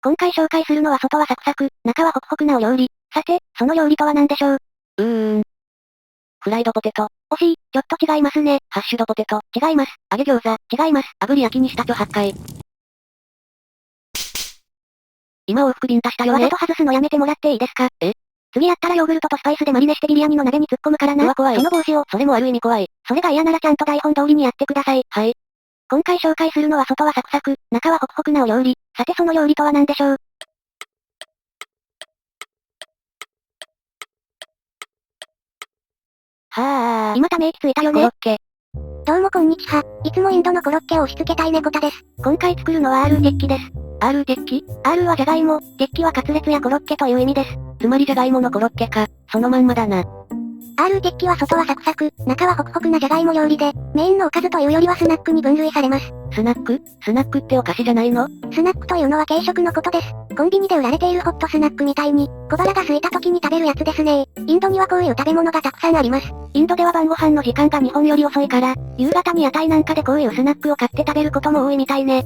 今回紹介するのは外はサクサク、中はホクホクなお料理。さて、その料理とは何でしょう？フライドポテト。惜しい、ちょっと違いますね。ハッシュドポテト。違います。揚げ餃子。違います。炙り焼きにしたちょ8回。今往復ビンタしたよね。わざと外すのやめてもらっていいですか？次やったらヨーグルトとスパイスでマリネしてビリヤニの鍋に突っ込むからな。うわ怖い。その帽子を。それもある意味怖い。それが嫌ならちゃんと台本通りにやってください。はい。今回紹介するのは外はサクサク、中はホクホクなお料理。さてその料理とは何でしょう？今ため息ついたよね。コロッケ。どうもこんにちは。いつもインドのコロッケを押し付けたい猫田です。今回作るのはアールーテッキです。アールーテッキ？アールーはジャガイモ、テッキはカツレツやコロッケという意味です。つまりジャガイモのコロッケか。そのまんまだな。アールーテッキは外はサクサク、中はホクホクなジャガイモ料理で、メインのおかずというよりはスナックに分類されます。スナック？スナックってお菓子じゃないの？スナックというのは軽食のことです。コンビニで売られているホットスナックみたいに、小腹が空いた時に食べるやつですね。インドにはこういう食べ物がたくさんあります。インドでは晩ご飯の時間が日本より遅いから、夕方に屋台なんかでこういうスナックを買って食べることも多いみたいね。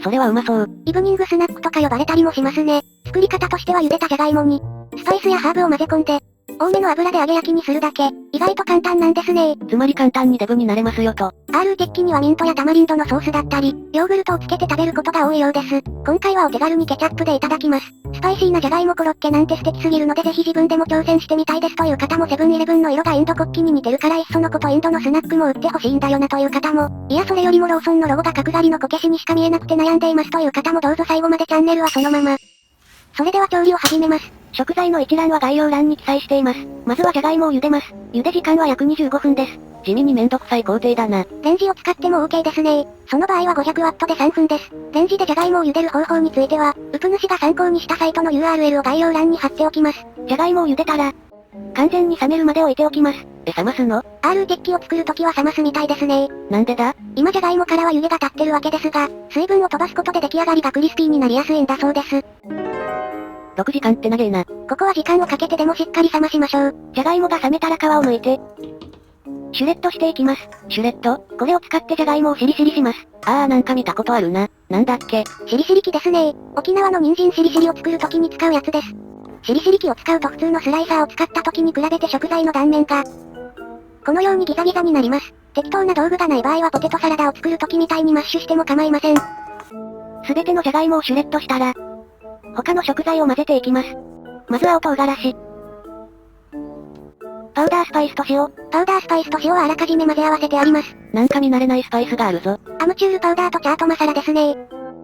それはうまそう。イブニングスナックとか呼ばれたりもしますね。作り方としては茹でたジャガイモに、スパイスやハーブを混ぜ込んで、多めの油で揚げ焼きにするだけ。意外と簡単なんですね。つまり簡単にデブになれますよと。アールーテッキにはミントやタマリンドのソースだったり、ヨーグルトをつけて食べることが多いようです。今回はお手軽にケチャップでいただきます。スパイシーなジャガイモコロッケなんて素敵すぎるのでぜひ自分でも挑戦してみたいですという方もセブンイレブンの色がインド国旗に似てるからいっそのことインドのスナックも売ってほしいんだよなという方も、いやそれよりもローソンのロゴが角刈りのこけしにしか見えなくて悩んでいますという方もどうぞ最後までチャンネルはそのまま。それでは調理を始めます。食材の一覧は概要欄に記載しています。まずはジャガイモを茹でます。茹で時間は約25分です。地味にめんどくさい工程だな。レンジを使っても OK ですね。その場合は 500W で3分です。レンジでジャガイモを茹でる方法については、ウプ主が参考にしたサイトの URL を概要欄に貼っておきます。ジャガイモを茹でたら、完全に冷めるまで置いておきます。冷ますの？アールーテッキを作るときは冷ますみたいですね。なんでだ？今ジャガイモからは湯気が立ってるわけですが、水分を飛ばすことで出来上がりがクリスピーになりやすいんだそうです。6時間って長えな。ここは時間をかけてでもしっかり冷ましましょう。ジャガイモが冷めたら皮を剥いて、シュレッドしていきます。シュレッド？これを使ってジャガイモをしりしりします。なんか見たことあるな。なんだっけ？しりしり器ですね。沖縄の人参しりしりを作るときに使うやつです。しりしり器を使うと普通のスライサーを使ったときに比べて食材の断面が、このようにギザギザになります。適当な道具がない場合はポテトサラダを作るときみたいにマッシュしても構いません。すべてのジャガイモをシュレッドしたら、他の食材を混ぜていきます。まず青唐辛子。パウダースパイスと塩。パウダースパイスと塩はあらかじめ混ぜ合わせてあります。なんか見慣れないスパイスがあるぞ。アムチュールパウダーとチャートマサラですね。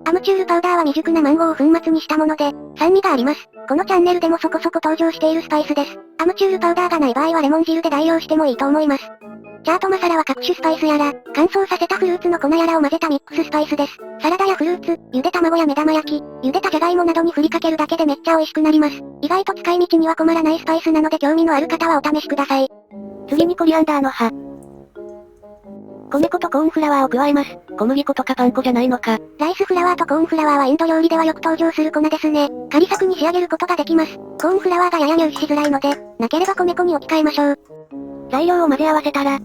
アムチュールパウダーは未熟なマンゴーを粉末にしたもので、酸味があります。このチャンネルでもそこそこ登場しているスパイスです。アムチュールパウダーがない場合はレモン汁で代用してもいいと思います。チャートマサラは各種スパイスやら、乾燥させたフルーツの粉やらを混ぜたミックススパイスです。サラダやフルーツ、ゆで卵や目玉焼き、ゆでたじゃがいもなどに振りかけるだけでめっちゃ美味しくなります。意外と使い道には困らないスパイスなので興味のある方はお試しください。次にコリアンダーの葉。米粉とコーンフラワーを加えます。小麦粉とかパン粉じゃないのか。ライスフラワーとコーンフラワーはインド料理ではよく登場する粉ですね。カリサクに仕上げることができます。コーンフラワーがやや入手しづらいので、なければ米粉に置き換えましょう。材料を混ぜ合わせたら、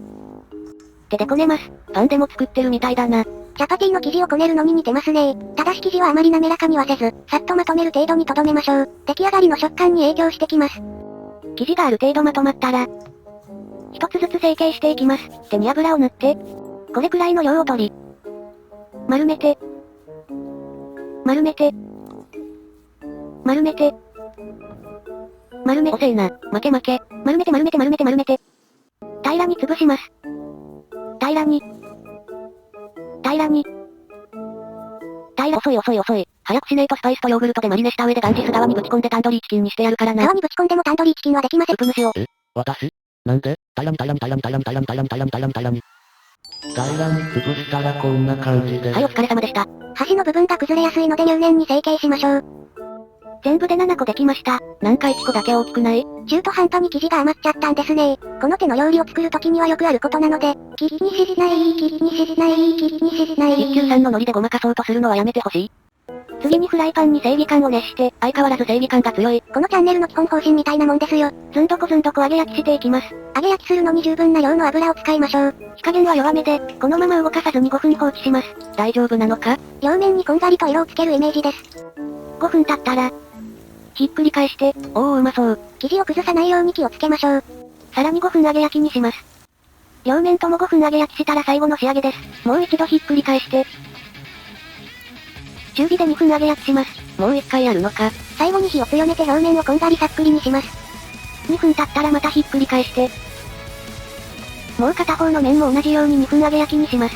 手でこねます。パンでも作ってるみたいだな。チャパティの生地をこねるのに似てますね。ただし生地はあまり滑らかにはせず、さっとまとめる程度にとどめましょう。出来上がりの食感に影響してきます。生地がある程度まとまったら、一つずつ成形していきます。手に油を塗って、これくらいの量を取り、丸めて、丸めて、丸めて、丸め、遅えな。負け負け。丸めて丸めて丸めて丸めて。平らに潰します。平らに。平らに。遅い遅い遅い。早くしねえとスパイスとヨーグルトでマリネした上でガンジス川にぶち込んでタンドリーチキンにしてやるからな。川にぶち込んでもタンドリーチキンはできません。ウプ主を。私なんで平らに平らに平らに平らに平らに平らに平らに平らに平らに平らに潰したらこんな感じで。はい、お疲れ様でした。端の部分が崩れやすいので入念に成形しましょう。全部で7個できました。なんか1個だけ大きくない？中途半端に生地が余っちゃったんですね。この手の料理を作るときにはよくあることなので、気にしない、気にしない、気にしない。一休さんのノリでごまかそうとするのはやめてほしい。次にフライパンに正義感を熱して、相変わらず正義感が強い。このチャンネルの基本方針みたいなもんですよ。ずんどこ揚げ焼きしていきます。揚げ焼きするのに十分な量の油を使いましょう。火加減は弱めで、このまま動かさずに5分放置します。大丈夫なのか？両面にこんがりと色をつけるイメージです。5分経ったら、ひっくり返して、うまそう。生地を崩さないように気をつけましょう。さらに5分揚げ焼きにします。両面とも5分揚げ焼きしたら最後の仕上げです。もう一度ひっくり返して、中火で2分揚げ焼きします。もう一回やるのか。最後に火を強めて表面をこんがりさっくりにします。2分経ったらまたひっくり返して、もう片方の面も同じように2分揚げ焼きにします。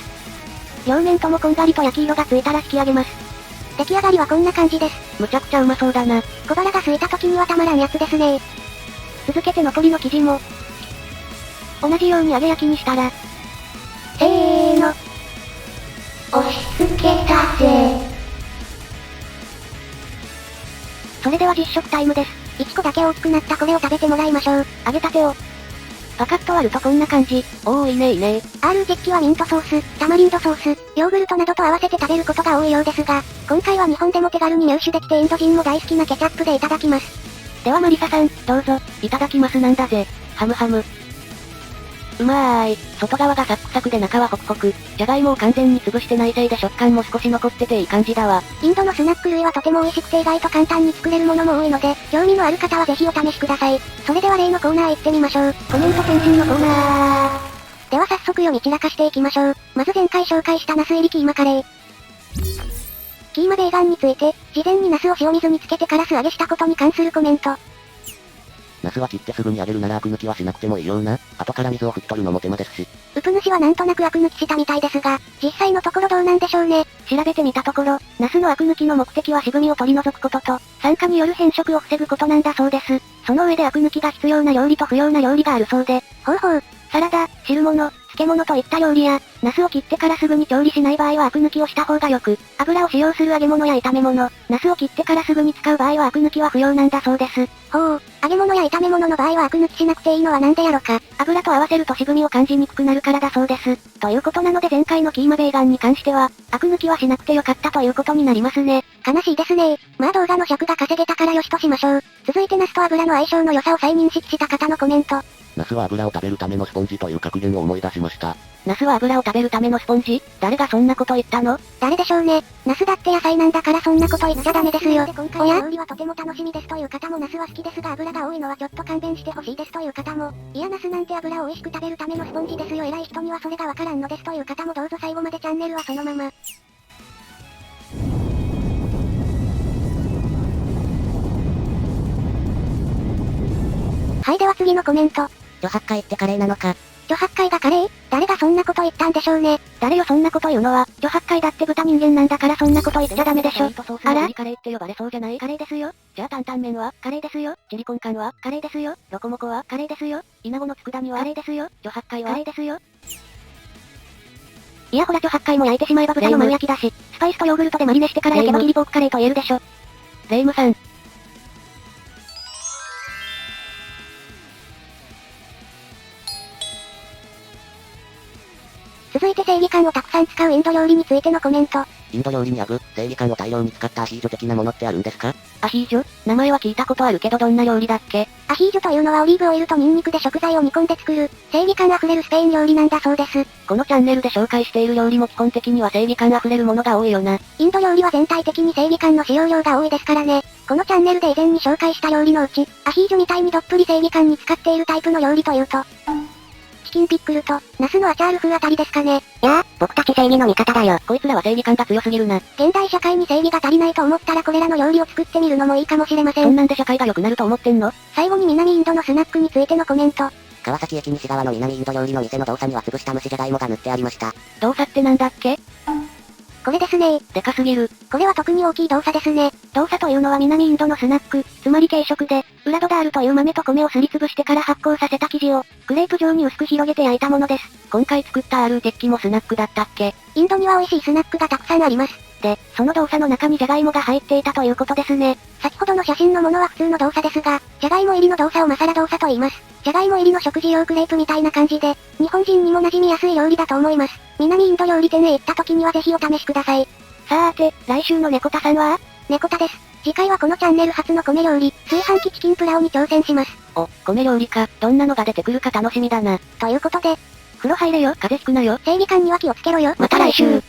両面ともこんがりと焼き色がついたら引き上げます。出来上がりはこんな感じです。むちゃくちゃうまそうだな。小腹が空いた時にはたまらんやつですね。続けて残りの生地も、同じように揚げ焼きにしたら、せーの。押し付けたぜ。それでは実食タイムです。1個だけ大きくなったこれを食べてもらいましょう。揚げたてを、パカッと割るとこんな感じ。いいねいいね。R ジェッキはミントソース、タマリンドソース、ヨーグルトなどと合わせて食べることが多いようですが、今回は日本でも手軽に入手できてインド人も大好きなケチャップでいただきます。ではマリサさん、どうぞ、いただきますなんだぜ。ハムハム。うまーい。外側がサックサクで中はホクホク。じゃがいもを完全に潰してないせいで食感も少し残ってていい感じだわ。インドのスナック類はとても美味しくて意外と簡単に作れるものも多いので、興味のある方はぜひお試しください。それでは例のコーナー行ってみましょう。コメント返信のコーナー。では早速読み散らかしていきましょう。まず前回紹介したナス入りキーマカレー。キーマベーガンについて、事前にナスを塩水につけてから素揚げしたことに関するコメント。ナスは切ってすぐに揚げるならアク抜きはしなくてもいいような。後から水を拭き取るのも手間ですし。ウプ主はなんとなくアク抜きしたみたいですが、実際のところどうなんでしょうね。調べてみたところ、ナスのアク抜きの目的は渋みを取り除くことと、酸化による変色を防ぐことなんだそうです。その上でアク抜きが必要な料理と不要な料理があるそうで、ほうほう。サラダ、汁物、漬物といった料理や、ナスを切ってからすぐに調理しない場合はアク抜きをした方がよく、油を使用する揚げ物や炒め物、ナスを切ってからすぐに使う場合はアク抜きは不要なんだそうです。ほう、揚げ物や炒め物の場合はアク抜きしなくていいのはなんでやろか。油と合わせると渋みを感じにくくなるからだそうです。ということなので前回のキーマベーガンに関しては、アク抜きはしなくてよかったということになりますね。悲しいですね。まあ動画の尺が稼げたからよしとしましょう。続いてナスと油の相性の良さを再認識した方のコメント。ナスは油を食べるためのスポンジという格言を思い出しました。ナスは油を食べるためのスポンジ？誰がそんなこと言ったの？誰でしょうね。ナスだって野菜なんだからそんなこと言っちゃダメですよ。おや？料理はとても楽しみですという方もナスは好きですが油が多いのはちょっと勘弁してほしいですという方も、いやナスなんて油を美味しく食べるためのスポンジですよ偉い人にはそれがわからんのですという方もどうぞ最後までチャンネルはそのまま。はいでは次のコメント。女8回ってカレーなのか。女8回がカレー？誰がそんなこと言ったんでしょうね。誰よそんなこと言うのは、女8回だって豚人間なんだからそんなこと言っちゃダメでしょ。あら？カレーって呼ばれそうじゃない？カレーですよ。じゃあ担々麺はカレーですよ。チリコンカンはカレーですよ。ロコモコはカレーですよ。イナゴの佃煮はカレーですよ。女8回はカレーですよ。いやほら女8回も焼いてしまえば豚の丸焼きだし、スパイスとヨーグルトでマリネしてから焼けばキリポークカレーと言えるでしょ。レイムさん。続いて正義感をたくさん使うインド料理についてのコメント。インド料理に正義感を大量に使ったアヒージョ的なものってあるんですか？アヒージョ？名前は聞いたことあるけどどんな料理だっけ？アヒージョというのはオリーブオイルとニンニクで食材を煮込んで作る、正義感あふれるスペイン料理なんだそうです。このチャンネルで紹介している料理も基本的には正義感あふれるものが多いよな。インド料理は全体的に正義感の使用量が多いですからね。このチャンネルで以前に紹介した料理のうち、アヒージョみたいにどっぷり正義感に使っているタイプの料理というと、チキンピックルと、ナスのアチャール風あたりですかね。いや僕たち正義の味方だよ。こいつらは正義感が強すぎるな。現代社会に正義が足りないと思ったらこれらの料理を作ってみるのもいいかもしれません。そんなんで社会が良くなると思ってんの？最後に南インドのスナックについてのコメント。川崎駅西側の南インド料理の店の動作には潰した蒸しじゃがいもが塗ってありました。動作ってなんだっけ？これですね。でかすぎる。これは特に大きい動作ですね。動作というのは南インドのスナック、つまり軽食で、ウラドダールという豆と米をすりつぶしてから発酵させた生地を、クレープ状に薄く広げて焼いたものです。今回作った R 鉄器もスナックだったっけ？インドには美味しいスナックがたくさんあります。で、その動作の中にジャガイモが入っていたということですね。先ほどの写真のものは普通の動作ですが、ジャガイモ入りの動作をマサラ動作と言います。ジャガイモ入りの食事用クレープみたいな感じで、日本人にも馴染みやすい料理だと思います。南インド料理店へ行った時にはぜひお試しください。さーて、来週の猫田さんは？猫田です。次回はこのチャンネル初の米料理、炊飯器チキンプラオに挑戦します。お、米料理か、どんなのが出てくるか楽しみだな。ということで、風呂入れよ、風邪ひくなよ。正義感には気をつけろよ。また来週。